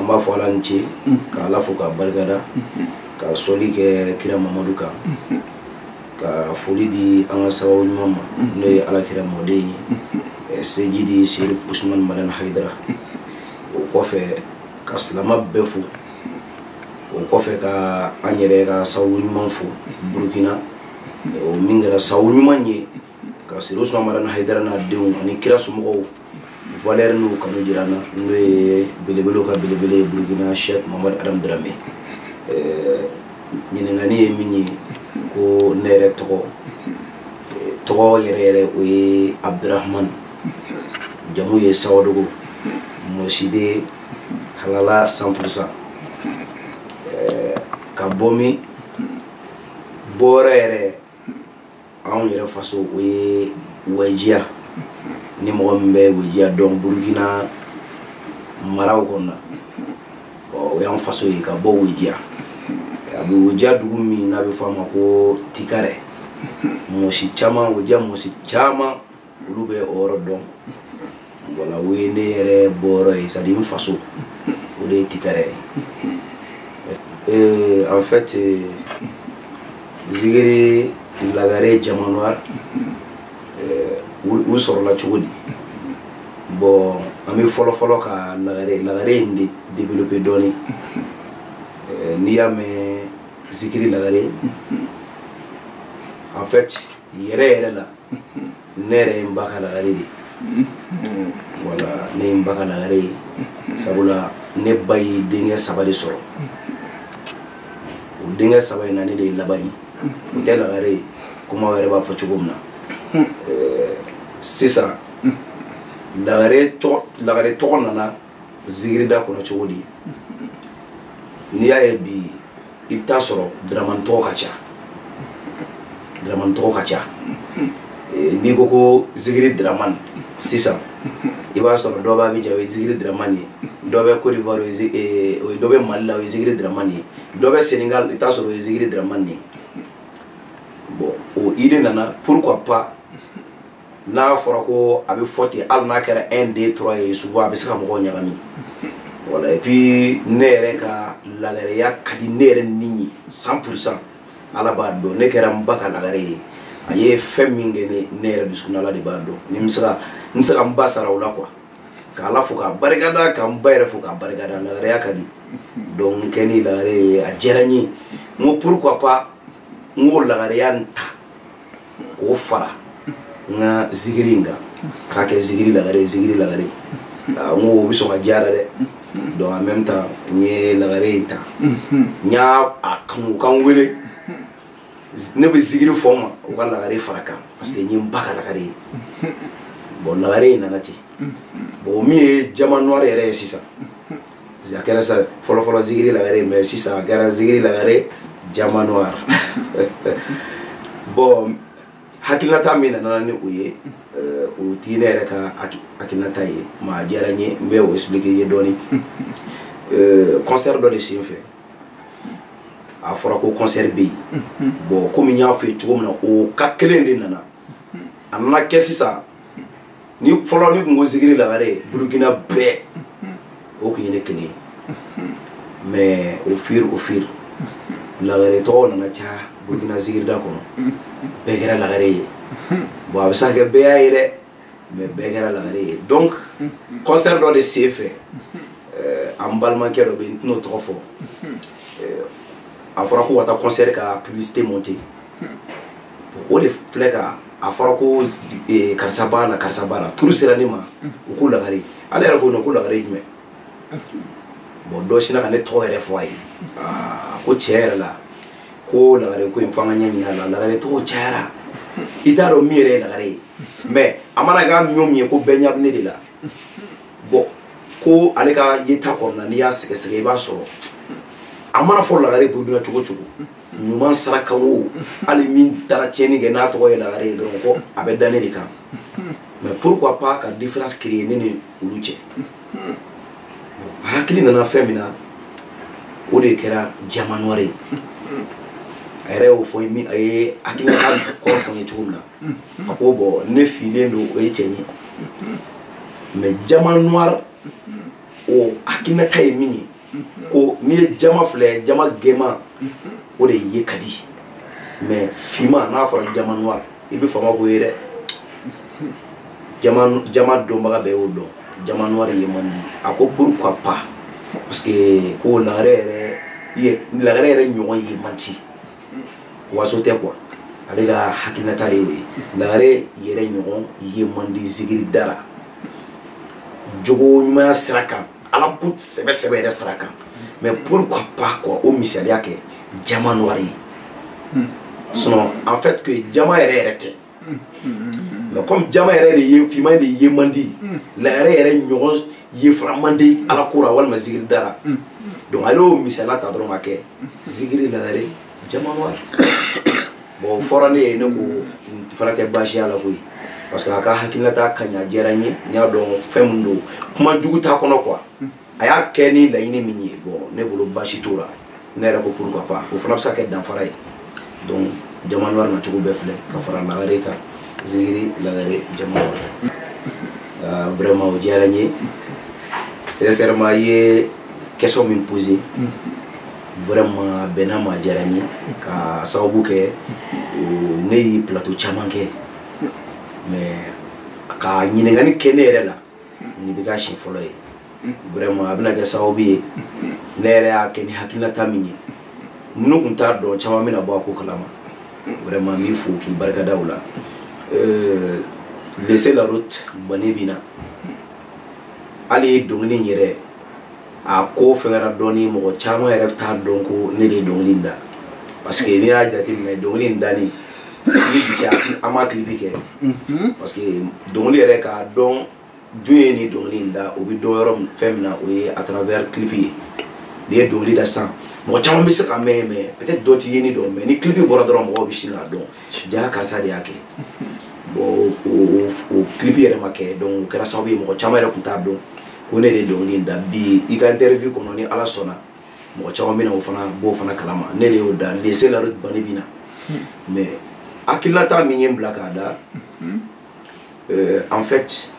an b'a fɔ Ala ni ce ka Ala fo ka barikada ka sɔli kɛ kira Mamadu kan ka foli di an ka sababu ɲuman ma n'o ye Alakira mɔden ye Sejidi Serif Usman Madan Haidara o kɔfɛ ka silama bɛɛ fo o kɔfɛ ka an yɛrɛ ka sababu ɲuman fo Burukina o min kɛra sababu ɲuman ye ka Seri Usman Madan Haidara n'a denw ani kira somɔgɔw valeur n'u kanu jira na n'o ye belebelew ka belebele Burukina Cheikh Mohamad Adam Dramé ɲininkali ye min ye ko ne yɛrɛ tɔgɔ yɛrɛ o ye Abdurahman jamu ye Sawadogo Moside halala 100% ka bɔ min bɔra yɛrɛ anw yɛrɛ faso o ye Wɛjiya ni mɔgɔ min bɛ Wɛjiya dɔn Burukina maraw kɔnɔ o y'an faso ye ka bɔ Wɛjiya a bɛ Wɛjiya dugu min n'a bɛ fɔ a ma ko Tikare mɔsi caman Wɛjiya mɔsi caman olu bɛ o yɔrɔ dɔn voilà o ye ne yɛrɛ bɔyɔrɔ ye c'est à dire n faso o de ye Tikare ye en fait Zigiri Lagare Jamanoir u sɔrɔla cogo di bon an bɛ fɔlɔ ka Lagare in de développer dɔɔni n'i y'a mɛn Zigiri Lagare en fait yɛrɛ la ne yɛrɛ ye n ba ka Lagare de voilà ne ye n ba ka Lagare ye sabula ne ba ye denkɛ 3 de sɔrɔ o denkɛ 3 in na ne de ye laban ye o tɛ Lagare ye comme aw yɛrɛ b'a fɔ cogo min na sisan Lagare tɔgɔ nana Zigirida kɔnɔ cogo di n'i y'a ye bi i bɛ taa sɔrɔ Dramane tɔgɔ ka ca n'i ko Zigiri Dramane sisan i b'a sɔrɔ dɔ b'a Abidjan o ye Zigiri Dramane ye dɔ bɛ Côte d'Ivoire dɔ bɛ Mali la o ye Zigiri Dramane ye dɔ bɛ Sénégal i bɛ taa sɔrɔ o ye Zigiri Dramane ye bon o idée nana pourquoi pas n'a fɔra ko a bɛ fɔ ten hali n'a kɛra 1 2 3 ye souvent a bɛ se ka mɔgɔw ɲagami voilà et puis ne yɛrɛ ka Lagareya ka di ne yɛrɛ ni ye 100% Ala b'a dɔn ne kɛra n ba ka Lagare ye a ye fɛn min kɛ ne yɛrɛ dusukun Ala de b'a dɔn ni n bɛ se ka n ba sara o la quoi ka Ala fo k'a barikada ka n ba yɛrɛ fo k'a barikada Lagareya ka di donc n kɛ ni Lagare ye a diyara n ye n ko pourquoi pas n ko Lagareya n ta k'o fara n ka Zigiri in kan k'a kɛ Zigiri Lagare n ko o bɛ sɔn ka diya la dɛ donc en même temps n ye Lagare in ta n y'a kanu kan wele ne bɛ Zigiri fɔ ma o ka Lagare fara kan parce que n ye n ba ka Lagare ye bon Lagare in nana ten bon min ye Jamanoir yɛrɛ ye sisan a kɛra sa fɔlɔ Zigiri Lagare mais sisan a kɛra Zigiri Lagare Jamanoir bon hakilinata min nana ni o ye o ti ne yɛrɛ ka hakilinata ye ma a diyara n ye n bɛ o expliquer i ye dɔɔni concert dɔ de sen fɛ a fɔra ko concert bɛ yen bon komi n y'a fɔ cogo min na o ka kelen de nana a nana kɛ sisan ni fɔlɔ ni kun ko Zigiri Lagare Burukina bɛɛ o kun ye ne kelen mais au fur Lagare tɔgɔ nana caya Burukina Zigirida kɔnɔ bɛɛ kɛra Lagare ye bon a bɛ se ka kɛ bɛɛ y'a ye dɛ mais bɛɛ kɛra Lagare ye donc concert dɔ de sen fɛ an balimakɛ dɔ bɛ yen n tɛn'o tɔgɔ fɔ a fɔra ko ka taa concert ka publicité monter o de filɛ ka a fɔra ko karisa b'a la turu sera ne ma u ko Lagare ale yɛrɛ ko non ko Lagare ye jumɛn bon dɔ sinna ka ne tɔgɔ yɛrɛ fɔ a ye ko tiɲɛ yɛrɛ la ko Lagare ko in fɔ an ka ɲɛ ɲin'a la Lagare tɔgɔ cayara i t'a dɔn min yɛrɛ ye Lagare ye mais a mana k'a ɲɔ min ye ko bɛɛ ɲɛ bɛ ne de la bon ko ale ka yeta kɔnɔna n'i y'a sɛgɛsɛgɛ i b'a sɔrɔ a mana fɔ Lagare Burukina cogo cogo ɲuman sara kan o hali min taara tiɲɛni kɛ n'a tɔgɔ ye Lagare ye dɔrɔn ko a bɛ da ne de kan mais pourquoi pas ka différence créer ne ni olu cɛ a hakili nana fɛn min na o de kɛra Jamanoir ye a yɛrɛ y'o fɔ min a ye hakilinata kɔrɔ fɔ n ye cogo min na a ko bon ne filen don o ye tiɲɛ ye mais Jamanoir o hakilinata ye min ye ko n'i ye jama filɛ jama gɛnman o de ye ka di mais finman n'a fɔra jama noir i bɛ fama k'o ye dɛ jama dɔnbaga bɛɛ y'o dɔn jama noir ye man di a ko pourquoi pas parce que ko lagare yɛrɛ ɲɔgɔn ye man di waso tɛ quoi ale ka hakilinata de y'o ye lagare yɛrɛ ɲɔgɔn ye man di zigiri dara jogo ɲumanya sira kan ala ko sɛbɛ yɛrɛ sira kan mais pourquoi pas quoi o misaliya kɛ jama noir ye sinon en fait que jama yɛrɛ tɛ mais comme jama yɛrɛ de ye finman de ye man di lagare yɛrɛ ɲɔgɔn ye fara man di ala ko la walima zigiri dara donc ale y'o misaliya ta dɔrɔn ka kɛ zigiri lagare jama noir bon fɔra ne ye ne ko fana tɛ baasi y'a la koyi parce que a ka hakilinata ka ɲa diyara n ye n y'a dɔn fɛn min don kuma jugu t'a kɔnɔ quoi a y'a kɛ ni laɲini min ye bon ne bolo baasi t'o la ne yɛrɛ ko pourquoi pas o fana bɛ se ka kɛ danfara ye donc jama noir nacogo bɛɛ filɛ ka fara lagare kan zigiri lagare jama noir vraiment o diyara n ye sincèrement i ye question min posé vraiment bɛnna ma diyara n ye ka sababu kɛ ne ye plateau caman kɛ mais ka ɲininkali kɛ ne yɛrɛ la nin bɛ ka siɲɛ fɔlɔ ye vraiment a bɛna kɛ sababu ye ne yɛrɛ y'a kɛ ni hakilinata min ye minnu tun t'a dɔn caman bɛna bɔ a ko kalama vraiment n b'i fo k'i barikada o la laisser la route bani bɛ na hali dɔnkili in yɛrɛ a ko fɛngɛra dɔɔni mɔgɔ caman yɛrɛ t'a dɔn ko ne de ye dɔnkili in da parce que n'i y'a jateminɛ dɔnkili in danni ni bi cɛ an m'a clipi kɛ parce que dɔnkili yɛrɛ k'a dɔn jɔn ye nin dɔnkili in da o bɛ dɔn yɔrɔ fɛn min na o ye à travers clipi ye n'i ye dɔnkili da sisan mɔgɔ caman bɛ se ka mɛn mais peut-être dɔ t'i ye ni dɔn mais ni clipi bɔra dɔrɔn mɔgɔw bɛ sin k'a dɔn jaa karisa de y'a kɛ bon o clipi yɛrɛ ma kɛ donc o kɛra sababu ye mɔgɔ caman yɛrɛ tun t'a dɔn ko ne de ye dɔnkili in da bi i ka interview kɔnɔ ni ala sɔnna mɔgɔ caman bɛ na o fana b'o fana kalama ne de y'o da laisser la route bani bɛ na mais hakilinata min ye n bila k'a da en fait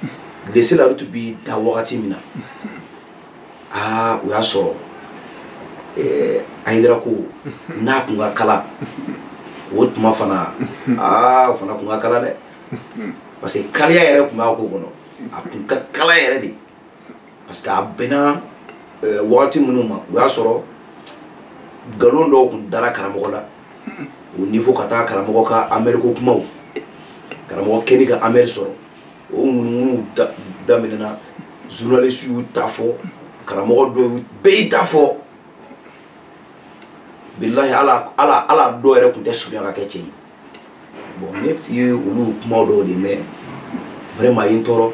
laisser la route bi da wagati min na o y'a sɔrɔ Ayidara ko n'a kun ka kala o tuma fana o fana kun ka kala dɛ parce que kaliya yɛrɛ kun b'a ko kɔnɔ a kun ka kala yɛrɛ de parce que a bɛnna wagati minnu ma o y'a sɔrɔ nkalon dɔw kun dara karamɔgɔ la o niveau ka taa karamɔgɔ ka amɛriko kumaw karamɔgɔ kɛni ka amɛri sɔrɔ o ŋunuŋunuw daminɛna journaliste y'u ta fɔ karamɔgɔ dɔw bɛɛ y'i ta fɔ bilahi ala dɔw yɛrɛ tun tɛ surunya ka kɛ cɛ ye bon ne f'i ye olu kumaw dɔw de mɛn vraiment a ye n tɔɔrɔ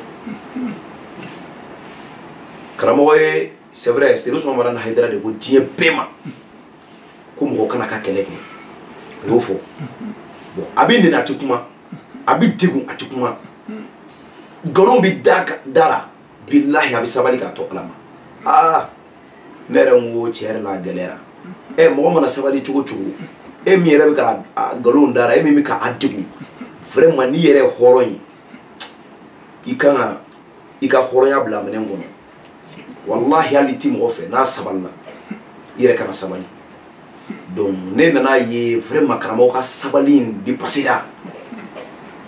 karamɔgɔ ye c'est vrai Seydou Ousmane Mamadi Hayidara de ko diɲɛ bɛɛ ma ko mɔgɔ kana ka kɛlɛ kɛ a y'o fɔ bon a bɛ nɛni a tɛ kuma a bɛ degun a tɛ kuma nkalon bɛ da la bilahi a bɛ sabali k'a to ala ma ne yɛrɛ n ko cɛ yɛrɛ la a gɛlɛyara mɔgɔ mana sabali cogo cogo e min yɛrɛ bɛ ka nkalon da la e min bɛ ka a degun vraiment n'i yɛrɛ ye hɔrɔn ye i kan ka i ka hɔrɔnya bila minɛn kɔnɔ wallahi hali ti mɔgɔ fɛ n'a sabalila i yɛrɛ kana sabali donc ne nana ye vraiment karamɔgɔ ka sabali in dépassera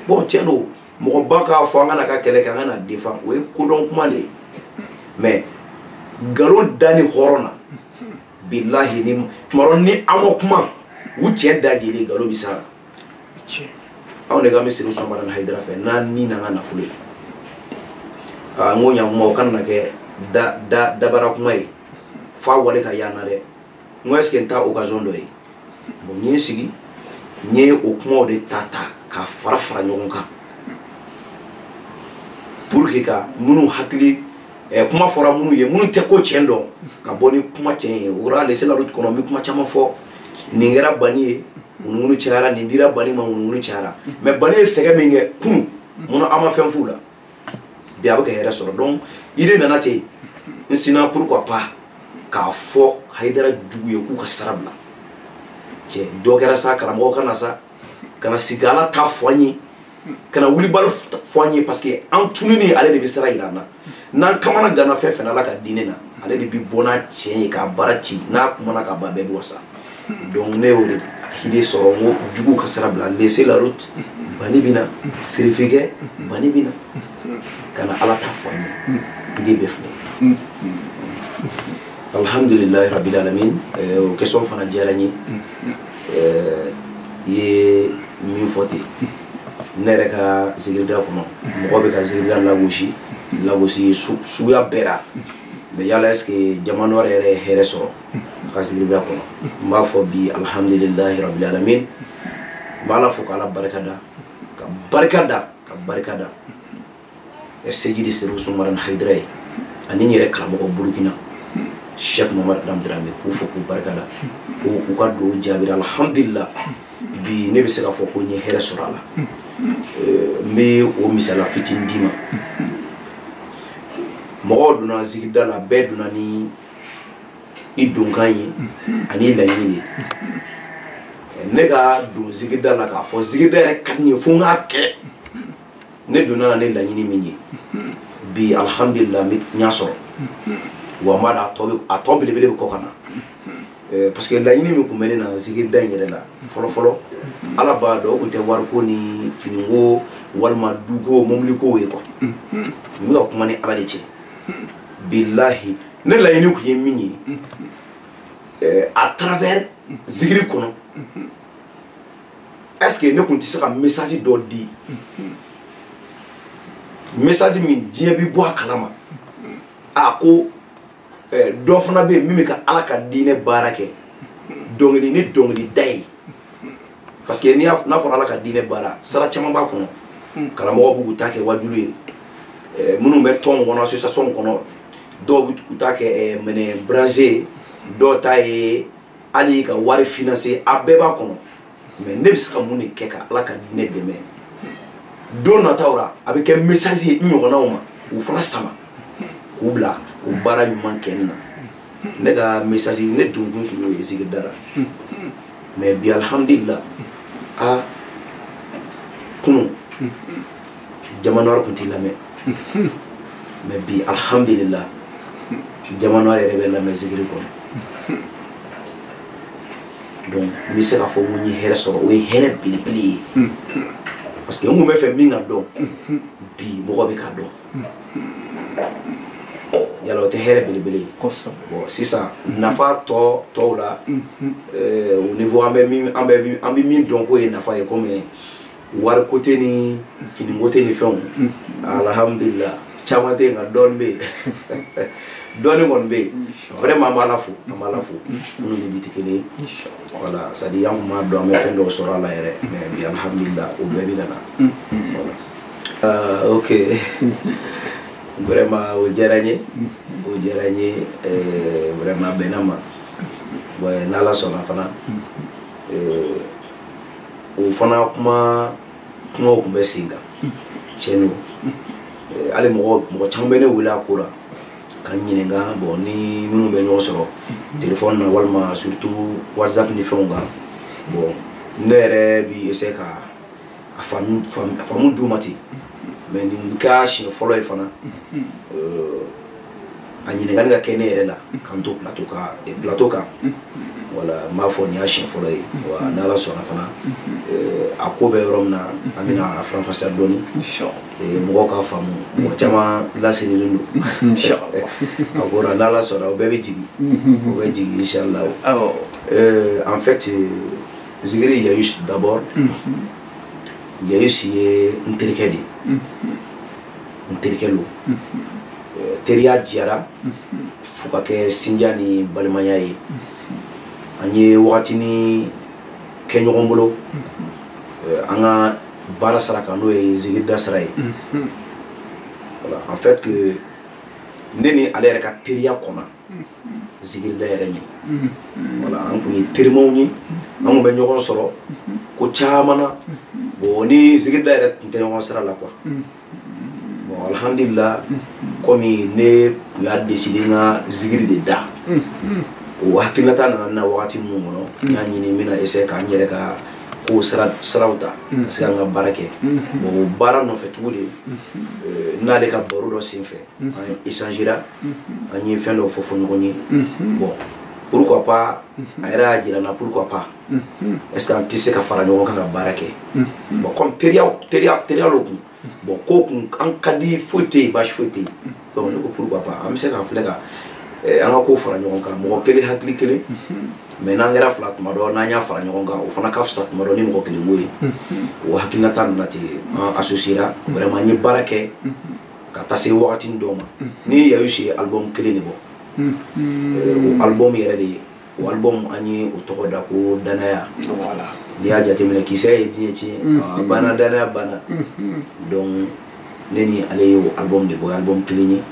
bon tiɲɛ don mɔgɔ ba k'a fɔ an kana ka kɛlɛ kɛ an kana défend o ye kodɔn kuma de ye mais nkalon da ni hɔrɔn na bilahi ni tuma dɔ ni an ma kuma u cɛ da jeli nkalon bɛ sara anw de kan bɛ Seydou Ousmane Mamadi Hayidara fɛ n'an ni n'an ka nafolo ye n ko ɲankuma o kana na kɛ dabara kuma ye f'a wale ka y'an na dɛ n ko est-ce que n t'a occasion dɔ ye bon n ye n sigi n ye o kumaw de ta ka fara ɲɔgɔn kan pour que ka minnu hakili kuma fɔra minnu ye minnu tɛ ko tiɲɛ dɔn ka bɔ ni kuma tiɲɛ ye o kɛra laisser la route kɔnɔ n bɛ kuma caman fɔ nin kɛra bani ye ŋunuŋunu cayara nin dira bani ma ŋunuŋunu cayara mais bani ye sɛgɛ min kɛ kunun munna an ma fɛn f'u la bi a bɛ ka hɛrɛ sɔrɔ donc idée nana ten n sinna pourquoi pas k'a fɔ Hayidara jugu ye k'u ka sara bila cɛ dɔ kɛra sa karamɔgɔ ka na sa ka na sigi ala ta fɔ an ye kana wuli balo foanye parce que en tununi ale de bi sara irana nan kamana gana fe fe na la ka dine na ale de bi bona tien ka barachi na kuma ka ba be bosa donc ne o de hide so mo jugu ka sara bla laisser la route bani bina serifike bani bina kana ala ta foanye ide be fne alhamdulillah rabbil alamin o question fana jarani ye min fote nere ka zigirda kono mo be ka zigirda lagosi suya bera be yalla est ce que jamano rere here so ka zigirda kono ma fo bi alhamdulillah rabbil alamin mala fo kala barkada e sejidi siru sumaran haydray ani nyere kala mo burkina Cheikh Mohamed Dam Dramé ku fo ku barkada ku ka do jabir alhamdulillah bi ne be se ka fo ko ni here so rala me o misala fitin dima mo duna zigida la be duna ni idunkanyi ani la yini ne ga do zigida la ka fo zigida rek kan ni fu nga ke ne duna ne la yini minyi bi alhamdulillah mi nyaso wa ma da tobi lebele ko kana parce que la yini mi ko menena zigida nyere la folo ala ba do ko te war ko ni finingo walma dugo momliko we ko mi ko kuma ni ala de ci billahi ne la yini ko yemini à travers zigiri kono est-ce que ne kunti saka message do di message min die bi bo akalama ako do fana be mimi ka ala ka dine barake dongli ni dongli day parce que ni na fora ala ka dine bara sara chama ba kono kala mo bugu take wajulu munu be ton wono association kono do bugu take mene brancher do tay ali ka wari financer abeba kono mais nebs ka muni keka ala ka dine deme do na tawra avec un message nyona uma u fana sama ubla u bara nyuma kenna nega message ne dungun ki no yesigi dara mais bi alhamdulillah a kunu jamanor kunti lame mais bi alhamdulillah jamanor rebe la mesigri ko donc mi se la fo muni here so o here pili parce que on me fait minga do bi bo be ka do yalo te here bili bon c'est ça nafa to la au niveau ambe min donc o nafa e comme war côté ni fini côté ni fon alhamdulillah chamate nga don be doni mon be vraiment malafu nous ni bitikele voilà ça dit yam ma do me fendo sora la ere mais bi alhamdulillah o be bi dana voilà OK vraiment o jaranye vraiment benama ouais nala sona fana o fana kuma ko be singa chenu ale mo chambene wala kura kan nyinga bon ni minu be no soro téléphone na walma surtout WhatsApp ni fonga bon nere bi eseka afamu dumati mais ni cash follow e fana anyinga nga kenere la kanto plateau ka wala ma fo ni ashin follow wa nala sona fana akobe romna amina afran fasar doni inshallah mo ka famu mo chama la senilu inshallah agora nala sona o bebe jigi o bebe jigi inshallah en fait zigiri il y a eu d'abord il y a eu si interkeli interkelo teria diara fuka ke sinjani balmanya yi ani wakati ni kenyo ngombolo anga bara saraka no e zigida saray voilà en fait que neni alere ka teria kona zigida yerani voilà an ko ni termo ni am be nyoko soro ko chamana boni zigida yere tenyo sara la quoi bon alhamdulillah comme ne ya décidé nga zigiri de da o hakilata na wakati mu no na nyini mina ese ka nyere ka ko siraw ta ka se ka n ka baara kɛ bon o baara nɔfɛ tugu de n'ale ka baro dɔ sen fɛ an échangera an ye fɛn dɔ fɔ ɲɔgɔn ye bon pourquoi pas a yɛrɛ y'a jira n na pourquoi pas est-ce que an tɛ se ka fara ɲɔgɔn kan ka baara kɛ bon comme teriya lo kun bon ko kun an ka di foyi tɛ yen baasi foyi tɛ yen donc ne ko pourquoi pas an bɛ se k'an filɛ ka an ka ko fara ɲɔgɔn kan mɔgɔ kelen hakili kelen mais n'an kɛra fila tuma dɔ n'an y'a fara ɲɔgɔn kan o fana ka fisa tuma dɔ ni mɔgɔ kelen ko ye o hakilinata nana ten an associera vraiment an ye baara kɛ ka taa se wagati dɔw ma ni Yayusu ye album kelen de bɔ o album yɛrɛ de o album an ye o tɔgɔ da ko danaya n'i y'a jateminɛ kisɛ ye diɲɛ tiɲɛ bana danaya bana donc ne ni ale ye o album de bɔ album kelen ye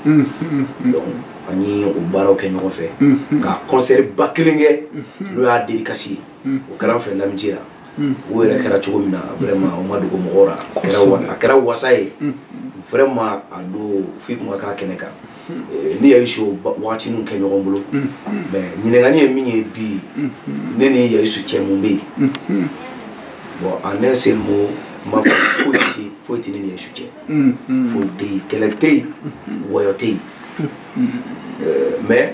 donc an ye o baaraw kɛ ɲɔgɔn fɛ ka concert ba kelen kɛ n'o y'a dédicace ye o kɛra an fɛ Lamini la o yɛrɛ kɛra cogo min na vraiment o ma dogo mɔgɔw la a kɛra wasa ye vraiment a don f'i kun ka k'a kɛnɛ kan ni Yayusu waati ninnu kɛ ɲɔgɔn bolo mais ɲininkali ye min ye bi ne ni Yayusu cɛ mun bɛ yen bon en un seul mot n b'a fɔ foyi tɛ ne ni Yayusu cɛ foyi tɛ yen kɛlɛ tɛ yen wɔyɔ tɛ yen mais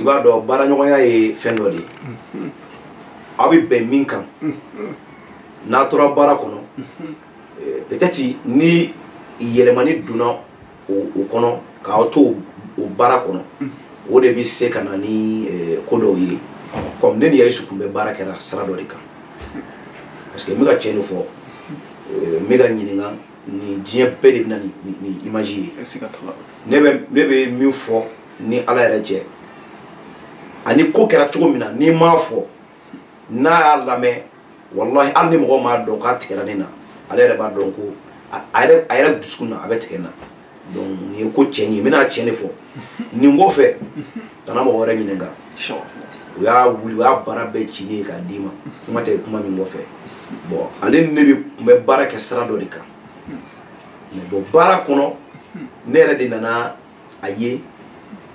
i b'a dɔn baaraɲɔgɔnya ye fɛn dɔ de ye aw bɛ bɛn min kan n'a tora baara kɔnɔ peut-être ni yɛlɛmani donna o kɔnɔ k'aw to o baara kɔnɔ o de bɛ se ka na ni ko dɔw ye comme ne ni Yayusu kun bɛ baara kɛra sira dɔ de kan parce que n bɛ ka tiɲɛ de fɔ n bɛ ka ɲininka ni diɲɛ bɛɛ de bɛ na ni image ye ne bɛ min fɔ ni Ala yɛrɛ cɛ ani ko kɛra cogo min na n'i m'a fɔ n'a y'a lamɛn wallahi hali ni mɔgɔw m'a dɔn k'a tigɛra ne na ale yɛrɛ b'a dɔn ko a yɛrɛ dusukun na a bɛ tigɛ n na donc nin ye ko tiɲɛ ye n bɛna tiɲɛ de fɔ nin kɔfɛ kana mɔgɔ wɛrɛ ɲininka o y'a wuli o y'a baara bɛɛ cilen ye k'a d'i ma kuma tɛ kuma min kɔfɛ bon ale ni ne kun bɛ baara kɛ sira dɔ de kan mais bon baara kɔnɔ ne yɛrɛ de nana a ye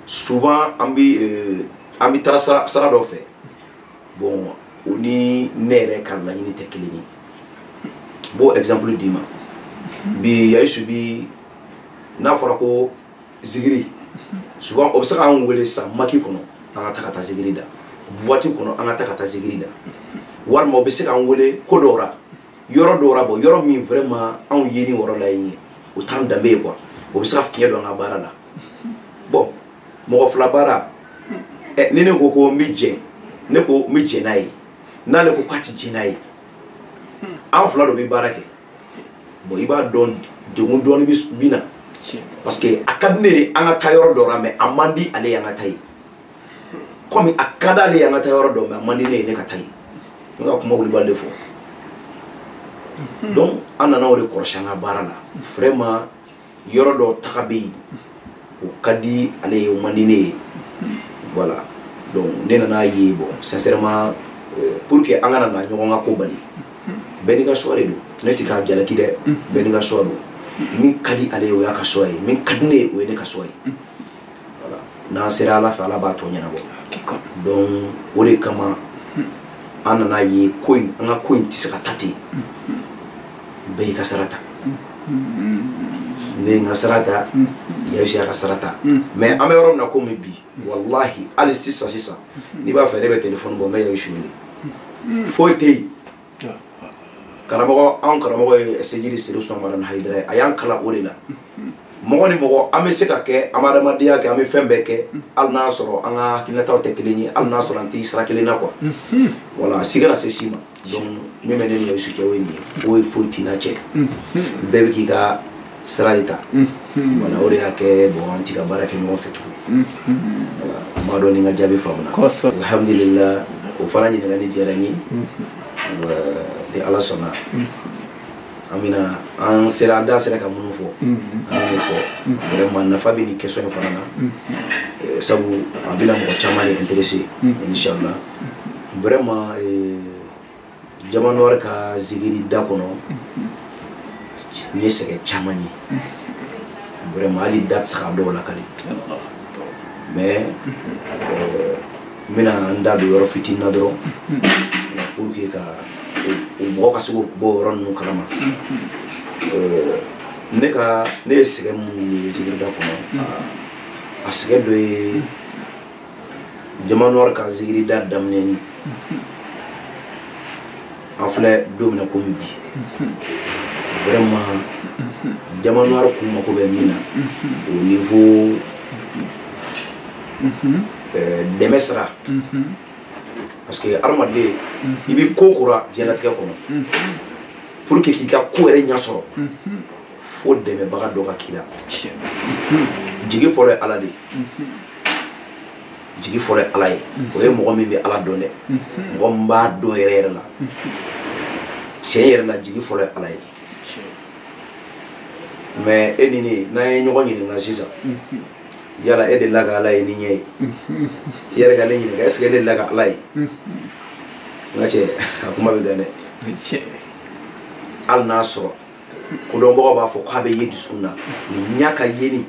souvent an bɛ taa sira dɔ fɛ bon o ni ne yɛrɛ ka laɲini tɛ kelen ye bon exemple d'i ma bi Yayusu bi n'a fɔra ko zigiri souvent o bɛ se k'an wele san maki kɔnɔ an ka taa ka taa zigiri da boîte kɔnɔ an ka taa ka taa zigiri da walima o bɛ se k'an wele ko dɔw la yɔrɔ dɔw la bon yɔrɔ min vraiment anw ye ni yɔrɔ la ye o t'an danbe ye quoi o bɛ se ka fiɲɛ don an ka baara la bon mɔgɔ fila baara ni ne ko ko n bɛ jɛn ne ko n bɛ jɛn n'a ye n'ale ko k'a tɛ jɛn n'a ye an fila dɔ bɛ baara kɛ bon i b'a dɔn degun dɔɔni bɛ na parce que a ka di ne de an ka taa yɔrɔ dɔ la mais a man di ale y'an ka taa ye comme a ka di ale y'an ka taa yɔrɔ dɔ mais a man di ne ye ne ka taa ye n ka kuma wulibali de fɔ donc an nana o de kɔlɔsi an ka baara la vraiment yɔrɔ dɔ taga bɛ yen o ka di ale ye o man di ne ye voilà donc ne nana ye bon sincèrement pour que an kana na ɲɔgɔn ka ko bali bɛɛ n'i ka choix de don ne tɛ k'a jalaki dɛ bɛɛ n'i ka choix don min ka di ale ye o y'a ka choix ye min ka di ne ye o ye ne ka choix ye voilà n'an sera Ala fɛ Ala b'a tɔ ɲɛnabɔ donc o de kama an nana ye ko in an ka ko in tɛ se ka taa ten bɛɛ y'i ka sara ta ne ye n ka sara ta Yayusu y'a ka sara ta mais an bɛ yɔrɔ min na komi bi wallahi hali sisan n'i b'a fɛ ne bɛ téléphone bɔ n bɛ Yayusu wele foyi tɛ yen karamɔgɔ an karamɔgɔ ye Sejiri Seydou Soumaoro Haidara ye a y'an kalan o de la mɔgɔ ni mɔgɔ an bɛ se ka kɛ an bɛ adamadenya kɛ an bɛ fɛn bɛɛ kɛ hali n'a sɔrɔ an ka hakilinataw tɛ kelen ye hali n'a sɔrɔ an tɛ sira kelen na quoi voilà si kana se si ma donc min bɛ ne ni Yayusu cɛ o ye nin ye o ye foyi t'i n'a cɛ bɛɛ bɛ k'i ka sira de ta voilà o de y'a kɛ bon an tɛ ka baara kɛ ɲɔgɔn fɛ tugun voilà n b'a dɔn ni n ka jaabi faamuna alhamdulillah o fana ɲininkali diyara n ye ni Ala sɔnna an bɛna an da sera ka minnu fɔ an bɛ fɔ vraiment nafa bɛ nin question in fana na sabu a bɛna mɔgɔ caman de intéresser inchallah vraiment jamana wɛrɛ ka zikiri da kɔnɔ n ye sɛgɛn caman ye vraiment hali da tɛ se k'a dɔw lakali mais n bɛna n da don yɔrɔ fitinin na dɔrɔn pour que ka o ka se ko bɔ yɔrɔ ninnu kalama ne ye sɛgɛn minnu ye Zigirida kɔnɔ a sɛgɛn dɔ ye Jama Noir ka Zigirida daminɛni an filɛ don min na komi bi vraiment Jama Noir kun mako bɛ min na au niveau dɛmɛ sira parce que hadamaden i bɛ ko kura diɲɛlatigɛ kɔnɔ pour que k'i ka ko yɛrɛ ɲɛ sɔrɔ fo dɛmɛbaga dɔ ka k'i la jigi fɔlɔ ye Ala de ye jigi fɔlɔ ye Ala ye o ye mɔgɔ min bɛ Ala dɔn dɛ mɔgɔ min b'a dɔn yɛrɛ yɛrɛ la tiɲɛ yɛrɛ la jigi fɔlɔ ye Ala ye mais e ni ne n'an ye ɲɔgɔn ɲininka sisan yala e delila ka Ala ye ni ɲɛ ye i yɛrɛ ka ne ɲininka est-ce que e delila ka Ala ye n ka cɛ a kuma bɛ gan dɛ hali n'a sɔrɔ kodɔnbagaw b'a fɔ k'a bɛ ye dusukun na nin ɲa ka yeni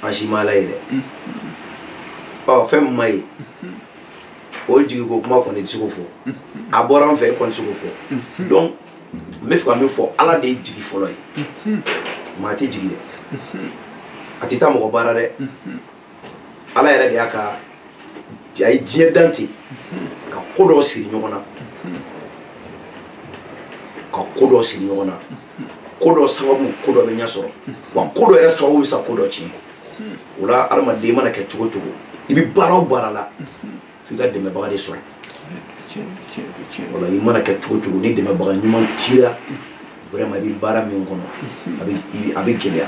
an si ma Ala ye dɛ fɛn min ma ye o jigi ko kuma kɔni tɛ se k'o fɔ a bɔra an fɛ e kɔni tɛ se k'o fɔ donc n bɛ fɛ ka min fɔ Ala de ye jigi fɔlɔ ye maa tɛ jigi dɛ a tɛ taa mɔgɔ baara dɛ Ala yɛrɛ de y'a ka a ye diɲɛ dan ten ka ko dɔ siri ɲɔgɔn na ka ko dɔ siri ɲɔgɔn na ko dɔ sababu ko dɔ bɛ ɲɛ sɔrɔ wa ko dɔ yɛrɛ sababu bɛ se ka ko dɔ tiɲɛ o la adamaden mana kɛ cogo cogo i bɛ baara o baara la f'i ka dɛmɛbaga de sɔrɔ o la i mana kɛ cogo cogo ni dɛmɛbaga ɲuman t'i la vraiment i bɛ baara min kɔnɔ a bɛ gɛlɛya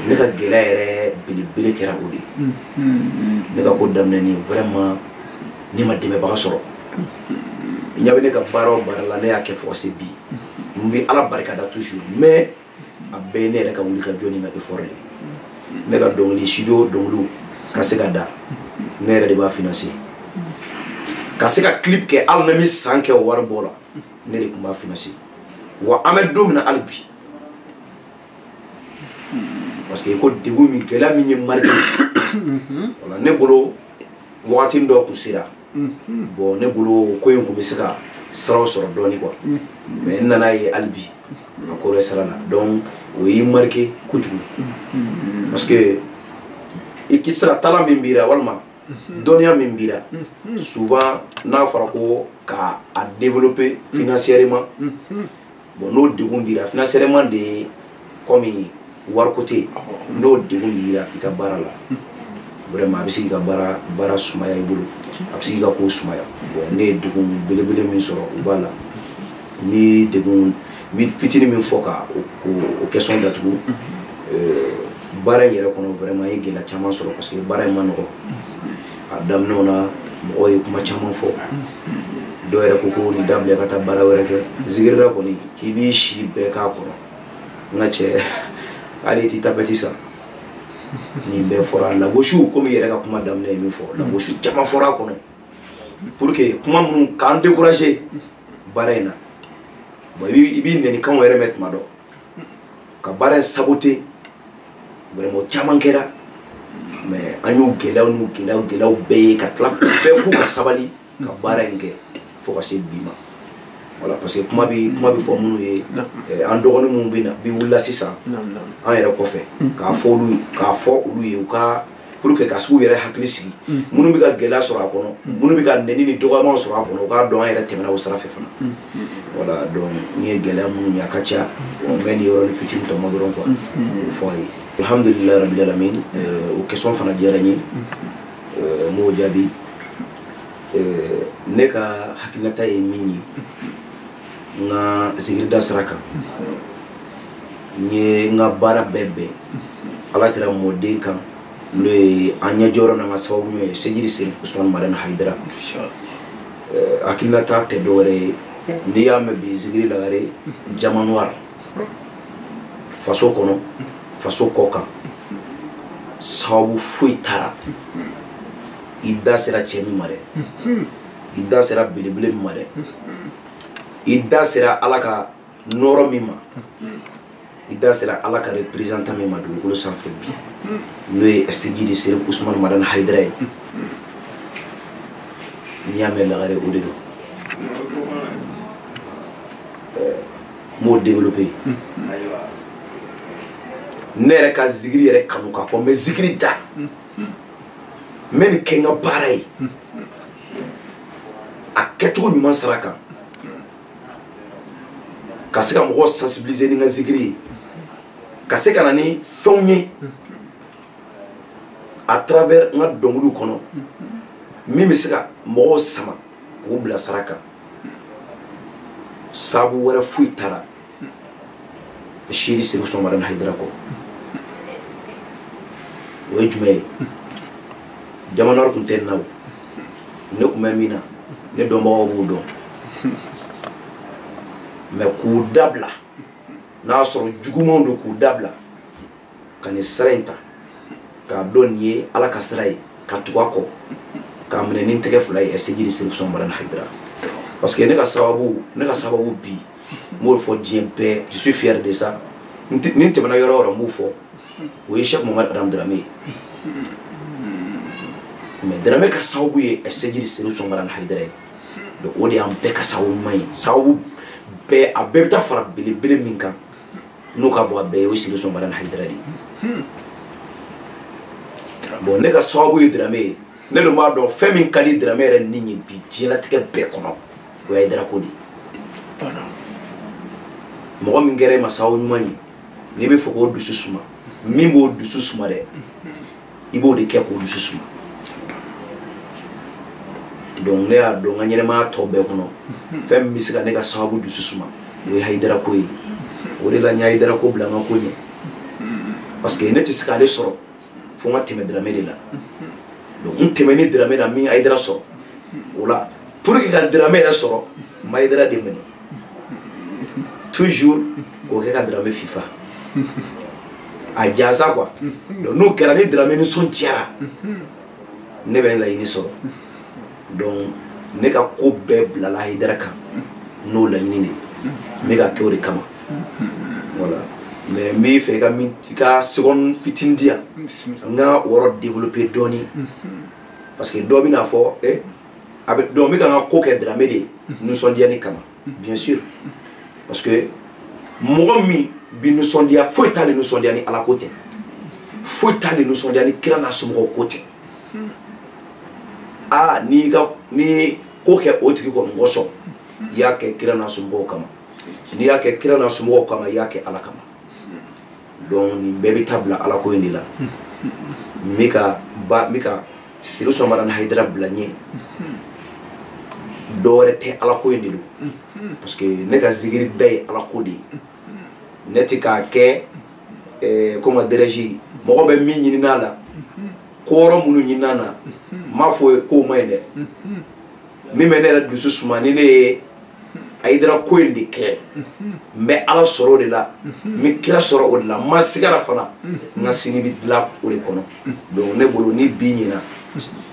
ne ka gɛlɛya yɛrɛ belebele kɛra o de ye ne ka ko daminɛni vraiment ne ma dɛmɛbaga sɔrɔ ɲɛ bɛ ne ka baara o baara la ne y'a kɛ fo ka se bi n bɛ Ala barikada toujours mais a bɛɛ ye ne yɛrɛ ka wuli ka jɔ ni n ka effort de ye ne ka dɔnkili studio dɔnkiliw ka se ka da ne yɛrɛ de b'a financer ka se ka clip kɛ hali na min san kɛ o wari bɔ la ne de tun b'a financer wa an bɛ don min na hali bi parce que ko degun min gɛlɛya min ye marqué wala ne bolo wagati dɔ tun sera bon ne bolo ko in tun bɛ se ka siraw sɔrɔ dɔɔni quoi mais n nana ye hali bi a ko bɛ sira la donc o y'i marqué kojugu parce que i k'i se ka tala min b'i la walima dɔnniya min b'i la souvent n'a fɔra ko ka a développer financièrement bon n'o degun b'i la financièrement de ye comme wariko tɛ yen n'o degun b'i la i ka baara la vraiment a bɛ se k'i ka baara sumaya i bolo a bɛ se k'i ka ko sumaya bon ne ye degun belebele min sɔrɔ o b'a la ni degun n bɛ fitinin min fɔ ka o question datugu baara in yɛrɛ kɔnɔ vraiment n ye gɛlɛya caman sɔrɔ parce que baara in ma nɔgɔn a daminɛw na mɔgɔw ye kuma caman fɔ dɔw yɛrɛ ko ko nin dabila ka taa baara wɛrɛ kɛ Zigirida kɔni k'i b'i si bɛɛ k'a kɔnɔ n ka cɛ hali i t'i tapɛti san nin bɛɛ fɔra lagosiw komi i yɛrɛ ka kuma daminɛ ye min fɔ lagosiw caman fɔra a kɔnɔ pour que kuma minnu k'an décourager baara in na bon i b'i nɛnikanw yɛrɛ mɛn tuma dɔ ka baara in saboter vraiment caman kɛra mais an y'o gɛlɛyaw bɛɛ ye ka tila bɛɛ k'u ka sabali ka baara in kɛ fo ka se bi ma voilà parce que kuma bɛ fɔ minnu ye an dɔgɔnin minnu bɛ wulila sisan an yɛrɛ kɔfɛ k'a fɔ olu ye u ka pour que ka se k'u yɛrɛ hakili sigi minnu bɛ ka gɛlɛya sɔrɔ a kɔnɔ minnu bɛ ka nɛni ni dɔgɔyamaw sɔrɔ a kɔnɔ u k'a dɔn an yɛrɛ tɛmɛna o sira fɛ fana voilà donc n ye gɛlɛya minnu ye a ka ca n bɛ nin yɔrɔnin fitinin tɔmɔ dɔrɔn quoi o fɔ a ye alhamdulilayi rabil alamin o question fana diyara n ye n m'o jaabi ne ka hakilinata ye min ye n ka Zigirida sira kan n ye n ka baara bɛɛ bɛn ala kɛra mɔden kan n'o ye an ɲɛjɔyɔrɔ n'an ka sababu min ye Sejidi Serif Usumani Madani Hayidara hakilinata tɛ dɔwɛrɛ ye n'i y'a mɛn bi Zigiri Lagare Jama Noir faso kɔnɔ faso kɔ kan sababu foyi t'a la i da sera cɛ min ma dɛ i da sera belebele min ma dɛ i da sera ala ka nɔrɔ min ma i da sera ala ka représentant min ma dugukolo sanfɛ bi n'o ye Sejidi Serif Usumani Madani Hayidara ye n'i y'a mɛn Lagare o de don m'o développer ne yɛrɛ ka zikiri yɛrɛ kanu k'a fɔ n bɛ zikiri da n bɛ nin kɛ n ka baara ye a kɛcogo ɲuman sira kan ka se ka mɔgɔw sensibiliser ni n ka zikiri ye ka se ka na ni fɛnw ye à travers n ka dɔnkiliw kɔnɔ min bɛ se ka mɔgɔw sama k'u bila sira kan sababu wɛrɛ foyi t'a la Seydi Seku Soumaoro Haidara kɔ o ye jumɛn ye jamana wɛrɛ tun tɛ n na o ne tun bɛ min na ne dɔnbagaw b'o dɔn mais k'u dabila n'a y'a sɔrɔ jugumanw don k'u dabila ka nin sira in ta k'a dɔn nin ye Ala ka sira ye ka tugu a kɔ k'a minɛ ni n tɛgɛ fila ye Seydi Seku Soumaoro Haidara parce que ne ka sababu bi m'o fɔ diɲɛ bɛɛ je suis fier de ça ni n tɛmɛna yɔrɔ o yɔrɔ n b'o fɔ o ye Cheikh Mohamad Adam Dramé ye mais Dramé ka sababu ye Seydi Seku Soumaoro Haidara ye donc o de y'an bɛɛ ka sababu ɲuman ye sababu bɛɛ a bɛɛ bɛ taa fara belebele min kan n'o ka bɔ a bɛɛ ye o ye Seku Soumaoro Haidara de bon ne ka sababu ye Dramé ye ne dun b'a dɔn fɛn min ka di Dramé yɛrɛ ni ye bi diɲɛlatigɛ bɛɛ kɔnɔ o ye Haidara ko de mɔgɔ min kɛra e ma sababu ɲuman ye n'i bɛ fɛ k'o dusu suma min b'o dusu suma dɛ i b'o de kɛ k'o dusu suma donc ne y'a dɔn n ka ɲɛnɛmaya tɔ bɛɛ kɔnɔ fɛn min bɛ se ka ne ka sababu dusu suma o ye Haidara ko ye o de la n ye Haidara ko bila n ka ko ɲɛ parce que ne tɛ se k'ale sɔrɔ fo n ka tɛmɛ Dramé de la donc n tɛmɛ ni Dramé la min Haidara sɔrɔ o la pour que ka Dramé yɛrɛ sɔrɔ n ma Haidara de minɛ toujours k'o kɛ ka Dramé fifa a jaza quoi donc n'o kɛra ni Dramé nisɔndiyara ne bɛ n laɲini sɔrɔ donc ne ka ko bɛɛ bilala Haidara kan n'o laɲini de n bɛ ka kɛ o de kama voilà mais n b'i fɛ i ka seconde fitinin di yan n ka o yɔrɔ développer dɔɔni parce que dɔ bɛna fɔ a bɛ donc n bɛ ka n ka ko kɛ Dramé de nisɔndiyani kama bien sûr parce que mɔgɔ min bi nisɔndiya foyi t'ale nisɔndiya ni Ala ko tɛ foyi t'ale nisɔndiya ni kira n'a somɔgɔw ko tɛ ni ko kɛ o tigi kɔni kosɔn i y'a kɛ kira n'a somɔgɔw kama n'i y'a kɛ kira n'a somɔgɔw kama i y'a kɛ Ala kama donc nin bɛɛ bɛ taa bila Ala ko in de la n bɛ ka Seku Soumaoro Haidara bila ɲɛ dɔwɛrɛ tɛ Ala ko in de don parce que ne ka zikiri bɛɛ ye Ala ko de ye ne tɛ k'a kɛ comment dirais-je mɔgɔ bɛ min ɲini a la kɔrɔ minnu ɲini a na n m'a fɔ k'o ma ɲi dɛ min bɛ ne yɛrɛ dusu suma ni ne ye Haidara ko in de kɛ n bɛ Ala sɔrɔ o de la n bɛ kira sɔrɔ o de la n ma sigara fana n ka sini bɛ dilan o de kɔnɔ donc ne bolo ni bi ɲɛna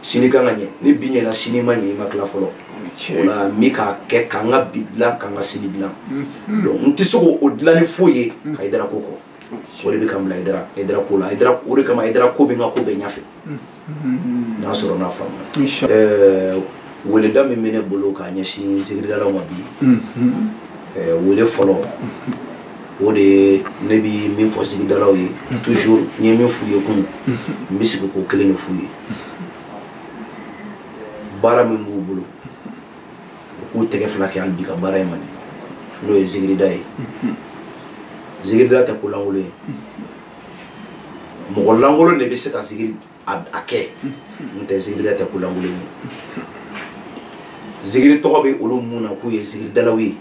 sini kan ka ɲɛ ni bi ɲɛna sini ma ɲɛ i ma tila fɔlɔ o la n bɛ k'a kɛ k'an ka bi dilan k'an ka sini dilan donc n tɛ se k'o dilan ni foyi ye Haidara ko kɔ o de bɛ ka n bila Haidara ko la o de kama Haidara ko bɛ n ka ko bɛɛ ɲɛfɛ n'a sɔrɔ n'a faamuna weleda min bɛ ne bolo k'a ɲɛsin zikiridalaw ma bi wele fɔlɔ o de ye ne bɛ min fɔ zikiridalaw ye toujours n ye min f'u ye kunun n bɛ sigi k'o kelen de f'u ye baara min b'u bolo u k'u tɛgɛ fila kɛ hali bi ka baara in ma ɲɛ n'o ye zikirida ye zikirida tɛ ko lankolon ye mɔgɔ lankolon de bɛ se ka zikiri a kɛ n'o tɛ zikirida tɛ ko lankolon ye zikiri tɔgɔ bɛ olu mun na k'u ye zikiridalaw ye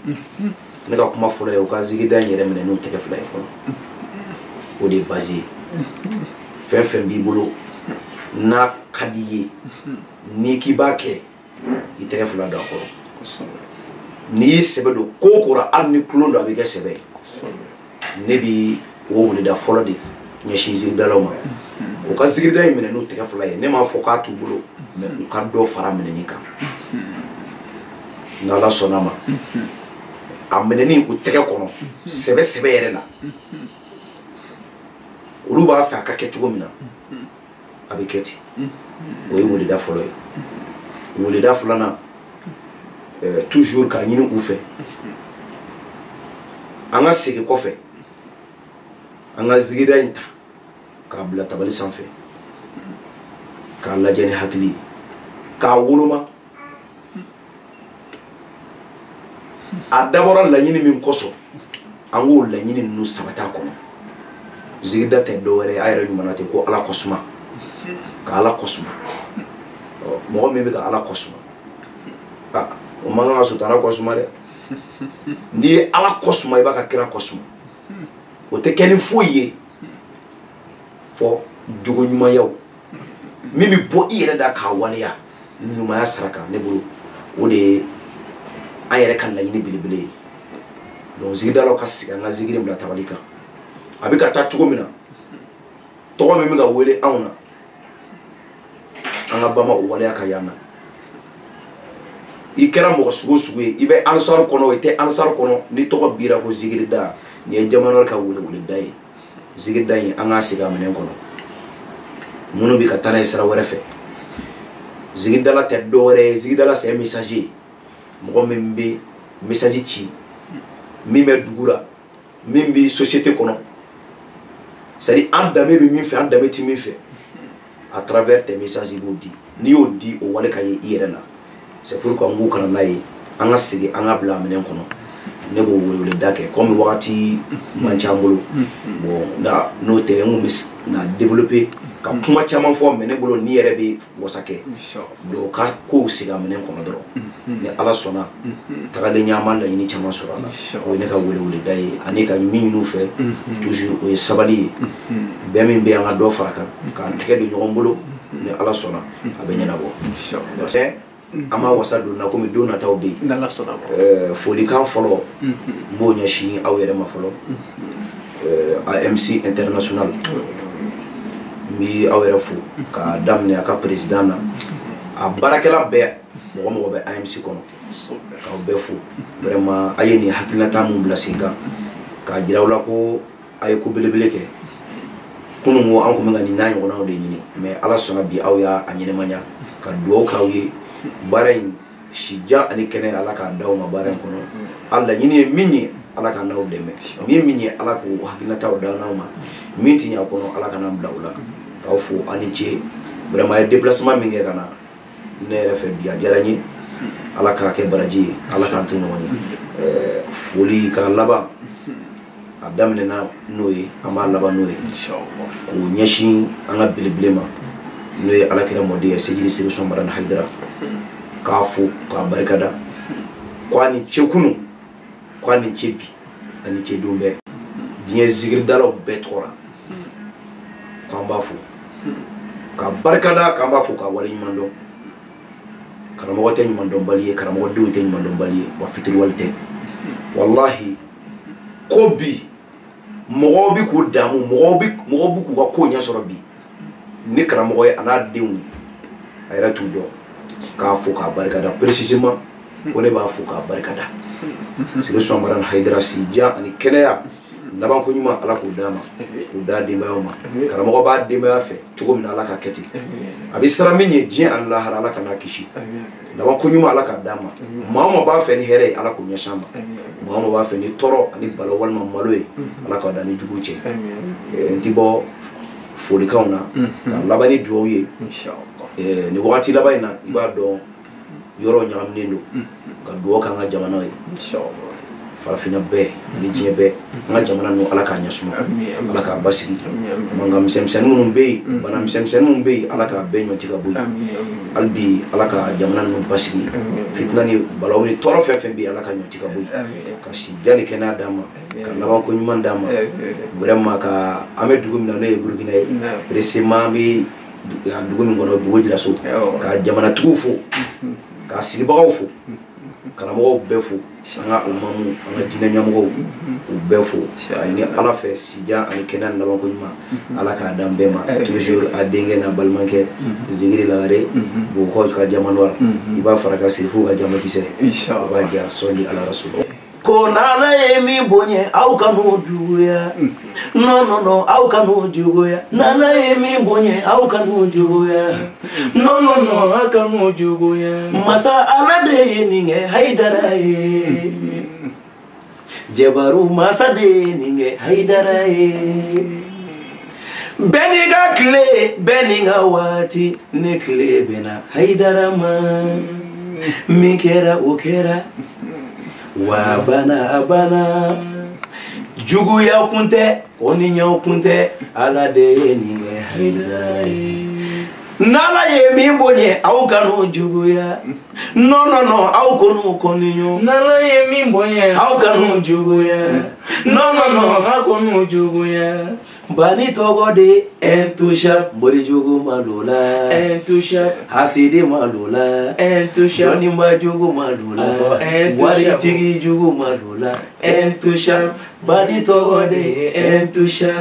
ne ka kuma fɔlɔ ye u ka zikirida in yɛrɛ minɛ n'u tɛgɛ fila ye fɔlɔ o de ye base ye fɛn fɛn b'i bolo n'a ka di ye n'i k'i b'a kɛ i tɛgɛ fila don a kɔrɔ n'i y'i sɛbɛ don ko o ko la hali ni kulon don a bɛ kɛ sɛbɛ ye ne bɛ o weleda fɔlɔ de ɲɛsin zikiridalaw ma u ka zikirida in minɛ n'u tɛgɛ fila ye ne m'a fɔ k'a t'u bolo mais u ka dɔ fara minɛni kan n'Ala sɔnna ma a minɛni u tɛgɛ kɔnɔ sɛbɛ sɛbɛ yɛrɛ la olu b'a fɛ a ka kɛ cogo min na a bɛ kɛ ten o ye weleda fɔlɔ ye weleda filanan toujours k'a ɲini u fɛ anga sigi kofe anga zigida inta ka bla tabali sanfɛ ka lajɛ ni hakili ka woloma a dabɔra laɲini min kɔsɔn an k'o laɲini ninnu sabati a kɔnɔ zigida tɛ dɔwɛrɛ a yɛrɛ ɲumanna ten ko ala kɔsuma ka ala kɔsuma mɔgɔ min bɛ ka ala kɔsuma o man kan ka sutara kɔsuma dɛ n'i ye ala kɔsuma i b'a ka kira kɔsuma o tɛ kɛ ni foyi ye fɔ jogo ɲumanyaw min bɛ bɔ i yɛrɛ da k'a waleya ɲumanya sira kan ne bolo o de ye an yɛrɛ ka laɲini belebele ye donc zigidalaw ka sigi an ka zigiri bila tabali kan a bɛ ka taa cogo min na tɔgɔ min bɛ ka wele anw na an ka bama o waleya ka yan na i kɛra mɔgɔ sugu sugu ye i bɛ ansar kɔnɔ o tɛ ansar kɔnɔ ni tɔgɔ bira ko zigirida ni ye jamana ka weleweleda ye zigirida in an k'a sigi a minɛn kɔnɔ minnu bɛ ka taa n'a ye sira wɛrɛ fɛ zigidala tɛ dɔwɛrɛ ye zigidala c'est un messager mɔgɔ min bɛ message ci min bɛ dugu la min bɛ société kɔnɔ c'est à dire an danbe bɛ min fɛ an danbe tɛ min fɛ à travers tes messages i b'o di n'i y'o di o wale ka ye i yɛrɛ la c'est pourquoi n k'u kana n'a ye an ka sigi an ka bila a minɛn kɔnɔ ne b'o weleweleda kɛ comme wagati man ca an bolo bon n'o tɛ n kun bɛ na développer ka kuma caman fɔ mais ne bolo ni yɛrɛ bɛ wasa kɛ donc ka kow sigi a minɛn kɔnɔ dɔrɔn ni ala sɔnna tagalen ɲɛ an b'a laɲini caman sɔrɔ a la o ye ne ka weleweleda ye ani ka min ɲini u fɛ toujours o ye sabali ye bɛɛ min bɛ an ka dɔ fara kan k'an tɛgɛ don ɲɔgɔn bolo ni ala sɔnna a bɛ ɲɛnabɔ an b'a wasa don na komi don nataw bɛ yen folikan fɔlɔ n b'o ɲɛsin aw yɛrɛ ma fɔlɔ AMC International n bɛ aw yɛrɛ fo k'a daminɛ a ka président na a baarakɛla bɛɛ mɔgɔ mɔgɔ bɛ AMC kɔnɔ k'aw bɛɛ fo vraiment a ye nin hakilinata min bila sen kan k'a jira aw la ko a ye ko belebele kɛ kunun ko an tun bɛ ka nin n'a ɲɔgɔnnaw de ɲini mais ala sɔnna bi aw y'a ɲɛnɛmaya ka dugawu k'aw ye baara in sijan ani kɛnɛ ala k'a d'aw ma baara in kɔnɔ a laɲini ye min ye ala ka n'aw dɛmɛ min ye ala k'o hakilinataw da n'aw ma min tɛ ɲɛ a kɔnɔ ala ka n'an bila o la k'aw fo ani ce vraiment a ye déplacement min kɛ ka na ne yɛrɛ fɛ bi a diyara n ye ala k'a kɛ baraji ye ala k'an to ɲɔgɔn ye foli ka laban a daminɛna n'o ye an b'a laban n'o ye k'o ɲɛsin an ka belebele ma n'o ye alakira mɔden ye Sejili Seku Sunbara Hayidara k'a fo k'a barikada k'a ni ce kunu k'a ni ce bi ani ce don bɛɛ diɲɛ zigiridalaw bɛɛ tɔgɔ la k'an b'a fo k'a barikada k'an b'a fo k'a waleɲuman dɔn karamɔgɔ tɛ ɲuman dɔnbali ye karamɔgɔdenw tɛ ɲuman dɔnbali ye wa fitiriwale tɛ wallahi ko bi mɔgɔw bɛ k'u damu mɔgɔw bɛ k'u ka ko ɲɛ sɔrɔ bi ni karamɔgɔ ye a n'a denw a yɛrɛ t'u dɔn k'a fo k'a barikada précisément ko ne b'a fo k'a barikada Seku Sunbara Hayidara sijan ani kɛnɛya laban ko ɲuman ala k'o d'a ma k'o d'a denbayaw ma karamɔgɔ b'a denbaya fɛ cogo min na ala ka kɛ ten a bɛ siran min ye diɲɛ ani lahara ala ka n'a kisi laban ko ɲuman ala k'a d'a ma maa o maa b'a fɛ ni hɛrɛ ye ala k'o ɲɛsin a ma maa o maa b'a fɛ ni tɔɔrɔ ani bala walima malo ye ala k'a da ni jugu cɛ n tɛ bɔ folikanw na ka laban ni dugawu ye ni wagati laban in na i b'a dɔn yɔrɔ ɲagaminen don ka dugawu k'an ka jamana ye farafinna bɛɛ ani diɲɛ bɛɛ an ka jamana ninnu ala k'a ɲɛsuma ala k'a basigi mankan misɛnmisɛnnin minnu bɛ yen bana misɛnmisɛnnin minnu bɛ yen ala k'a bɛɛ ɲɔnti ka bɔ yen hali bi ala ka jamana ninnu basigi fitina ni balawu ni tɔɔrɔ fɛn fɛn bɛ yen ala ka ɲɔnti ka bɔ yen ka sijan ni kɛnɛya d'a ma ka laban ko ɲuman d'a ma vraiment ka an bɛ dugu min na n'o ye Burukina ye récemment an bɛ dugu min kɔnɔ Bogo Dioulasso ka jamanatigiw fo ka sigibagaw fo karamɔgɔw bɛɛ fo an ka alimamu an ka diinɛ ɲɛmɔgɔw u bɛɛ fo a ɲini ala fɛ sijan ani kɛnɛya ni laban ko ɲuman ala k'a d'an bɛɛ ma toujours a denkɛ n'a balimakɛ Zigiri Lagare Bogokaw ka jamanwara i b'a fara ka Sirifu ka jamakisɛ o b'a diya sɔli ala rasul ko n'ala ye min bonya aw kan'o juguya no aw kan'o juguya n'ala ye min bonya aw kan'o juguya no aw kan'o juguya masa ala de ye nin kɛ Hayidara ye Jabaru masade ninge Haidara Beniga kle beninga wati ne kle bena Haidara man mikera okera wa bana abana jugu ya kunte oninya kunte ala de ninge Haidara nala ye mimbonye au kanu jugu ya no au konu koninyo nala ye mimbonye au kanu jugu ya no au konu jugu ya bani togode entusha mbori jugu malula entusha hasidi malula entusha doni mba jugu malula wari tigi jugu malula entusha bani togode entusha